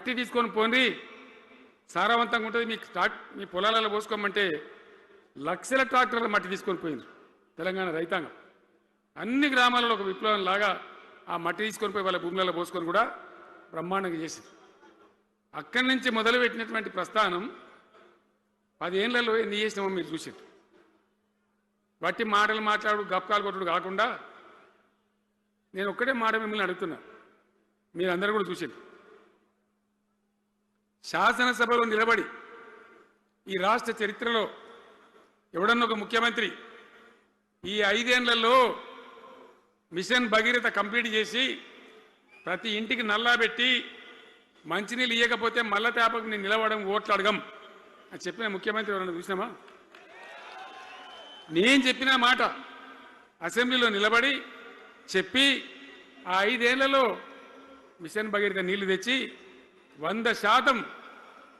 మట్టి తీసుకొని పోండి, సారవంతంగా ఉంటుంది, మీ పొలాలలో పోసుకోమంటే లక్షల ట్రాక్టర్ల మట్టి తీసుకొని పోయింది తెలంగాణ రైతాంగం. అన్ని గ్రామాలలో ఒక విప్లవం లాగా ఆ మట్టి తీసుకొని పోయి వాళ్ళ భూములలో పోసుకొని కూడా బ్రహ్మాండంగా చేసింది. అక్కడి నుంచి మొదలుపెట్టినటువంటి ప్రస్థానం 10 ఏళ్లలో ఎన్ని చేసినామో మీరు చూసారు. వట్టి మాటలు మాట్లాడు గప్కాలు కొట్టుడు కాకుండా నేను ఒక్కటే మాట మిమ్మల్ని అడుగుతున్నా, మీరందరూ కూడా చూసారు. శాసనసభలో నిలబడి ఈ రాష్ట్ర చరిత్రలో ఎవడన్నా ఒక ముఖ్యమంత్రి ఈ 5 ఏళ్లలో మిషన్ భగీరథ కంప్లీట్ చేసి ప్రతి ఇంటికి నల్లా పెట్టి మంచినీళ్ళు ఇవ్వకపోతే మల్ల తేపకు నేను నిలవడం ఓట్లు అడగం అని చెప్పిన ముఖ్యమంత్రి ఎవరన్నా చూసినామా? నేను చెప్పిన మాట అసెంబ్లీలో నిలబడి చెప్పి ఆ 5 ఏళ్లలో మిషన్ భగీరథ నీళ్లు తెచ్చి 100%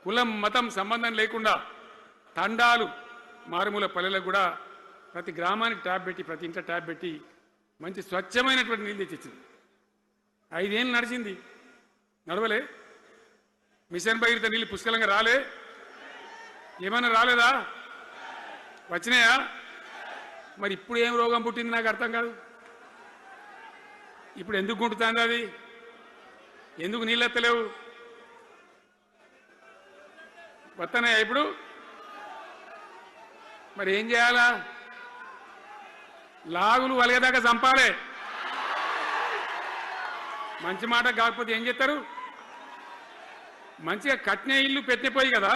కులం మతం సంబంధం లేకుండా తండాలు మారుమూల పల్లెలకు కూడా ప్రతి గ్రామానికి ట్యాబ్ పెట్టి ప్రతి ఇంట్లో ట్యాబ్ పెట్టి మంచి స్వచ్ఛమైనటువంటి నీళ్ళు తెచ్చిచ్చింది. 5 ఏళ్ళు నడిచింది, నడవలే. మిషన్ భగీరథ నీళ్ళు పుష్కలంగా రాలే, ఏమన్నా రాలేదా? వచ్చినాయా? మరి ఇప్పుడు ఏం రోగం పుట్టింది నాకు అర్థం కాదు. ఇప్పుడు ఎందుకు గుంటుతుంది అది? ఎందుకు నీళ్ళు ఎత్తలేవు? వస్తున్నాయా ఇప్పుడు? మరి ఏం చేయాలా? లాగులు వలిగేదాకా చంపాలే. మంచి మాట కాకపోతే ఏం చేస్తారు? మంచిగా కట్నే ఇల్లు పెట్టిపోయి కదా,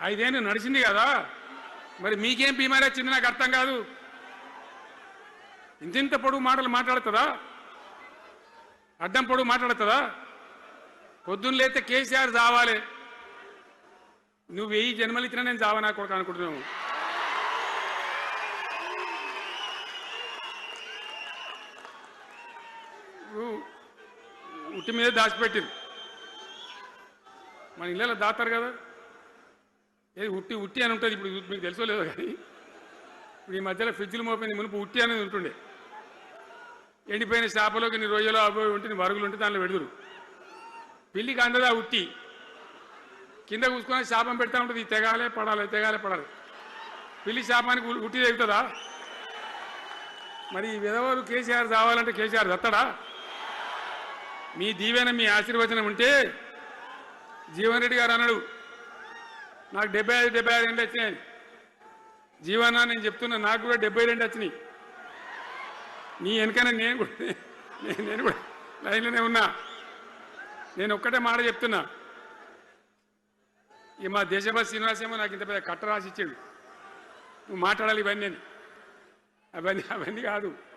5 ఏళ్ళు నడిచింది కదా, మరి మీకేం బీమారీ వచ్చింది నాకు అర్థం కాదు. ఇంత పొడుగు మాటలు మాట్లాడుతుందా? అడ్డం పొడుగు మాట్లాడుతుందా? పొద్దున్న లేతే కేసీఆర్ చావాలి, నువ్వు 1000 జన్మలు ఇచ్చినా నేను చావనా కొడుకు అనుకుంటున్నావు. ఉట్టి మీద దాచిపెట్టింది, మన ఇళ్ళలో దాతారు కదా, ఏది ఉట్టి ఉట్టి అని ఉంటుంది. ఇప్పుడు మీకు తెలుసో లేదో కానీ ఇప్పుడు ఈ మధ్యలో ఫ్రిడ్జ్లు మోపింది, మునుపు ఉట్టి అనేది ఉంటుండే. ఎండిపోయిన చేపలోకి నీ రొయ్యలో అవి ఉంటుంది, వరుగులు ఉంటే దానిలో పెడుదురు. పిల్లికి అందదా ఉట్టి, కింద కూసుకొని శాపం పెడతా ఉంటుంది, తెగాలే పడాలి తెగాలే పడాలి. పిల్లి శాపానికి ఉట్టి తెగుతుందా? మరి విధవలు కేసీఆర్ చావాలంటే కేసీఆర్ దత్తడా? మీ దీవెన మీ ఆశీర్వచనం ఉంటే జీవన్ రెడ్డి గారు అన్నాడు, నాకు 75 ఏళ్ళు వచ్చినాయి. జీవన నేను చెప్తున్నా, నాకు కూడా 72 వచ్చినాయి. నీ వెనకనే నేను కూడా లైన్లోనే ఉన్నా. నేను ఒక్కటే మాట చెప్తున్నా, ఈ మా దేశభక్తి శ్రీనివాసేమో నాకు ఇంత పెద్ద కట్ట రాసి ఇచ్చాడు, నువ్వు మాట్లాడాలి ఇవన్నీ. అవన్నీ కాదు.